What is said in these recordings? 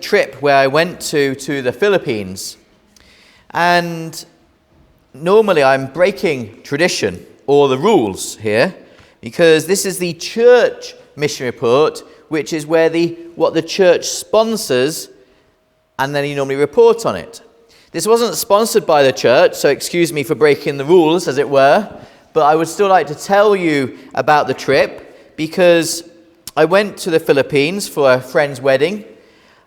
trip where I went to the Philippines. And normally I'm breaking tradition or the rules here, because this is the church mission report, which is where what the church sponsors, and then you normally report on it. This wasn't sponsored by the church, so excuse me for breaking the rules, as it were, but I would still like to tell you about the trip, because I went to the Philippines for a friend's wedding,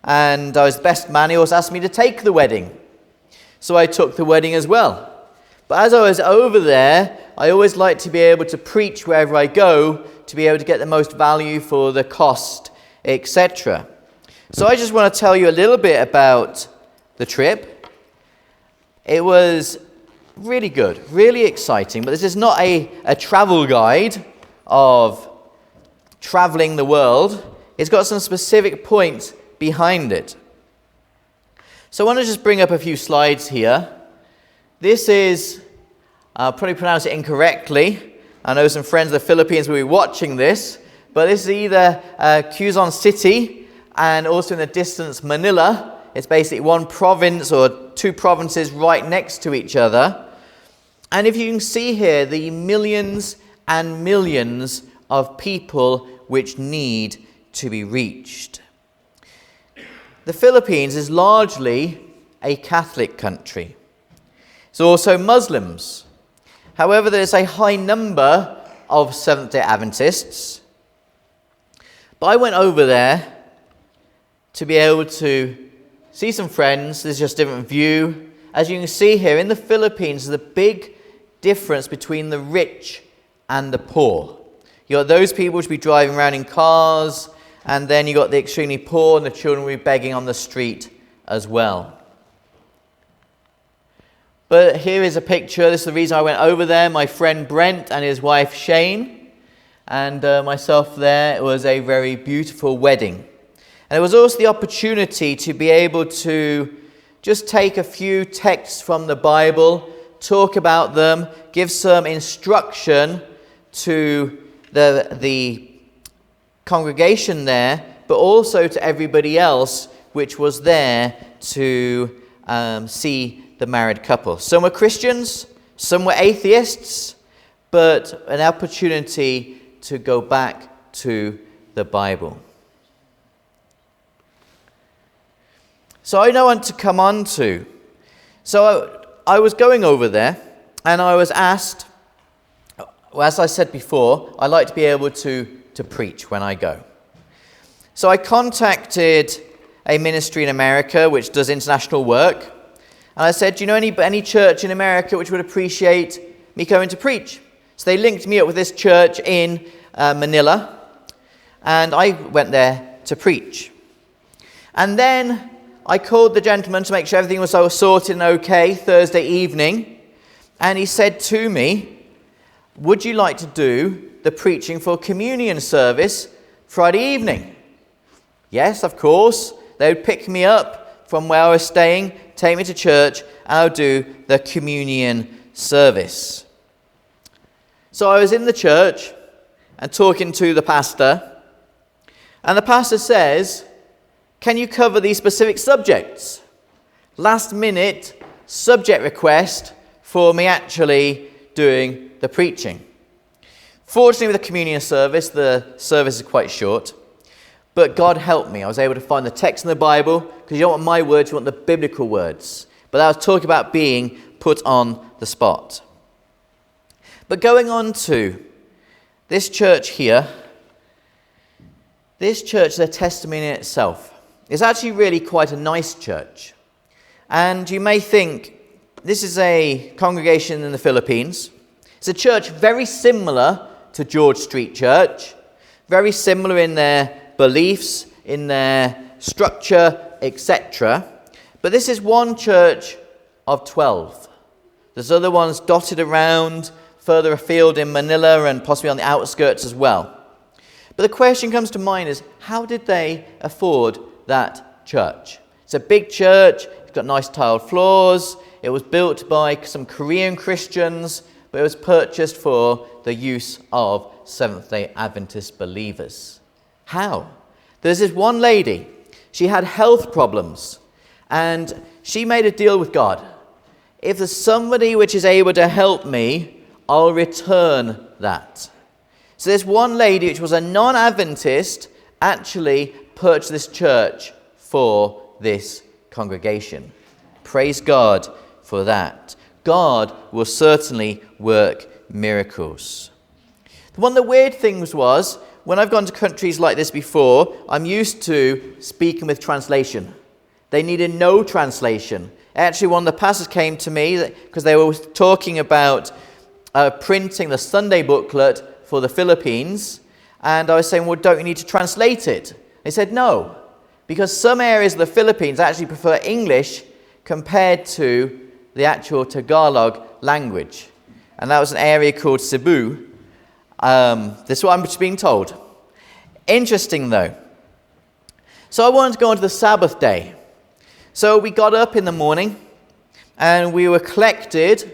and I was the best man. He also asked me to take the wedding, so I took the wedding as well. But as I was over there, I always like to be able to preach wherever I go, to be able to get the most value for the cost, etc. So I just want to tell you a little bit about the trip. It was really good, really exciting, but this is not a travel guide of traveling the world. It's got some specific points behind it. So I want to just bring up a few slides here. This is, I'll probably pronounce it incorrectly. I know some friends of the Philippines will be watching this, but this is either Quezon City and also in the distance Manila. It's basically one province or two provinces right next to each other. And if you can see here, the millions and millions of people which need to be reached. The Philippines is largely a Catholic country. It's also Muslims. However, there's a high number of Seventh-day Adventists. But I went over there to be able to see some friends. This is just a different view. As you can see here, in the Philippines, there's a big difference between the rich and the poor. You got those people who be driving around in cars, and then you got the extremely poor, and the children will be begging on the street as well. But here is a picture. This is the reason I went over there. My friend Brent and his wife Shane, and myself there. It was a very beautiful wedding. And it was also the opportunity to be able to just take a few texts from the Bible, talk about them, give some instruction to the congregation there, but also to everybody else which was there to see the married couple. Some were Christians, some were atheists, but an opportunity to go back to the Bible. So I know what to come on to. So I was going over there, and I was asked, well, as I said before, I like to be able to preach when I go. So I contacted a ministry in America which does international work. And I said, do you know any church in America which would appreciate me coming to preach? So they linked me up with this church in Manila. And I went there to preach. And then I called the gentleman to make sure everything was sorted and okay Thursday evening. And he said to me, would you like to do the preaching for communion service Friday evening? Yes, of course. They would pick me up from where I was staying, take me to church, and I would do the communion service. So I was in the church and talking to the pastor, and the pastor says, can you cover these specific subjects? Last minute subject request for me actually doing the preaching. Fortunately, with the communion service, the service is quite short. But God helped me. I was able to find the text in the Bible, because you don't want my words, you want the biblical words. But I was talking about being put on the spot. But going on to this church here, this church is a testimony in itself. It's actually really quite a nice church. And you may think, this is a congregation in the Philippines. It's a church very similar to George Street Church, very similar in their beliefs, in their structure, etc. But this is one church of 12. There's other ones dotted around further afield in Manila and possibly on the outskirts as well. But the question comes to mind is, how did they afford that church? It's a big church, it's got nice tiled floors, it was built by some Korean Christians, but it was purchased for the use of Seventh-day Adventist believers. How? There's this one lady. She had health problems, and she made a deal with God. If there's somebody which is able to help me, I'll return that. So this one lady, which was a non-Adventist, actually purchased this church for this congregation. Praise God for that. God will certainly work miracles. One of the weird things was, when I've gone to countries like this before, I'm used to speaking with translation. They needed no translation. Actually, one of the pastors came to me because they were talking about printing the Sunday booklet for the Philippines, and I was saying, well, don't you need to translate it? They said no, because some areas of the Philippines actually prefer English compared to the actual Tagalog language. And that was an area called Cebu. This is what I'm just being told. Interesting, though. So I wanted to go on to the Sabbath day. So we got up in the morning, and we were collected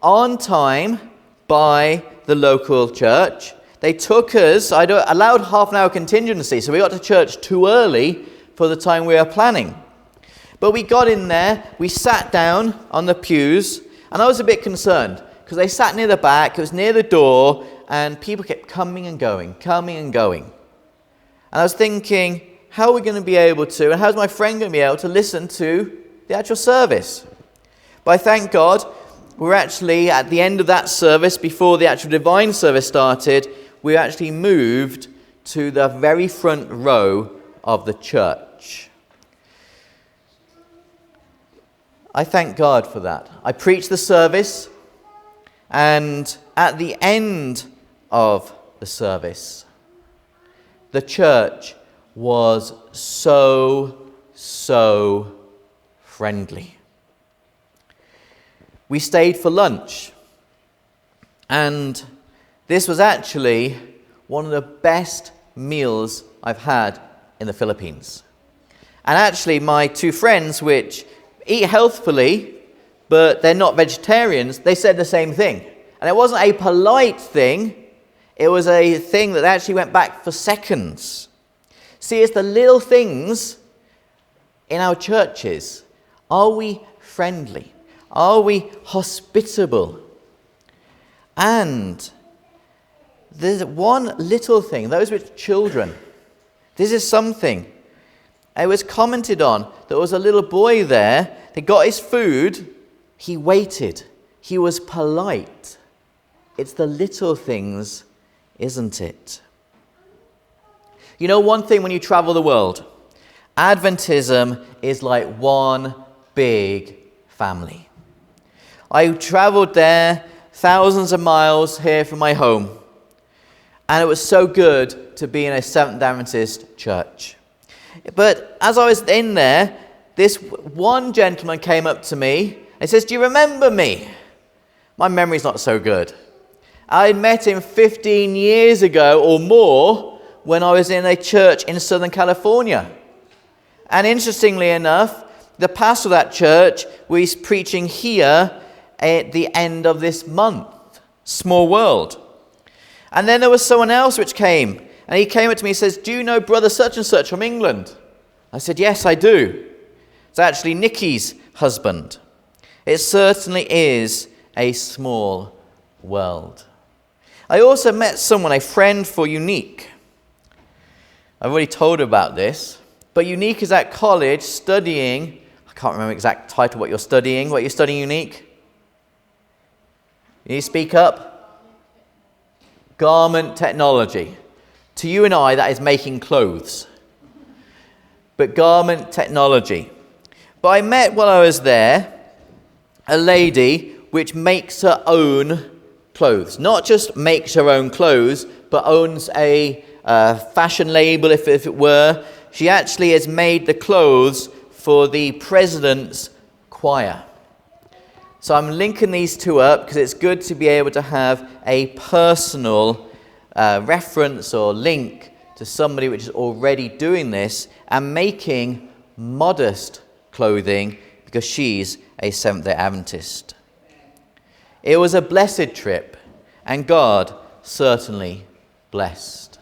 on time by the local church. They took us, I allowed half an hour contingency, so we got to church too early for the time we were planning. But we got in there, we sat down on the pews, and I was a bit concerned, because they sat near the back, it was near the door, and people kept coming and going. And I was thinking, how are we going to be able to, and how's my friend going to be able to listen to the actual service? But I thank God, we're actually at the end of that service, before the actual divine service started, we actually moved to the very front row of the church. I thank God for that. I preached the service, and at the end of the service, the church was so friendly. We stayed for lunch, and this was actually one of the best meals I've had in the Philippines. And actually, my two friends, which eat healthfully, but they're not vegetarians, they said the same thing. And it wasn't a polite thing, it was a thing that actually went back for seconds. See, it's the little things in our churches. Are we friendly? Are we hospitable? And there's one little thing, those with children. This is something. It was commented on. There was a little boy there. He got his food. He waited. He was polite. It's the little things, isn't it? You know one thing when you travel the world? Adventism is like one big family. I traveled there thousands of miles here from my home. And it was so good to be in a Seventh Adventist church. But as I was in there, this one gentleman came up to me and says, "Do you remember me?" My memory's not so good. I met him 15 years ago or more when I was in a church in Southern California. And interestingly enough, the pastor of that church was preaching here at the end of this month. Small world. And then there was someone else which came, and he came up to me and says, "Do you know brother such and such from England?" I said, "Yes, I do." It's actually Nikki's husband. It certainly is a small world. I also met someone, a friend for Unique. I've already told her about this, but Unique is at college studying, I can't remember the exact title, what you're studying. What you're studying, Unique? You speak up? Garment technology. To you and I, that is making clothes. But garment technology. But I met while I was there a lady which makes her own clothes. Not just makes her own clothes, but owns a fashion label, if it were. She actually has made the clothes for the president's choir. So I'm linking these two up because it's good to be able to have a personal reference or link to somebody which is already doing this and making modest clothing because she's a Seventh-day Adventist. It was a blessed trip, and God certainly blessed.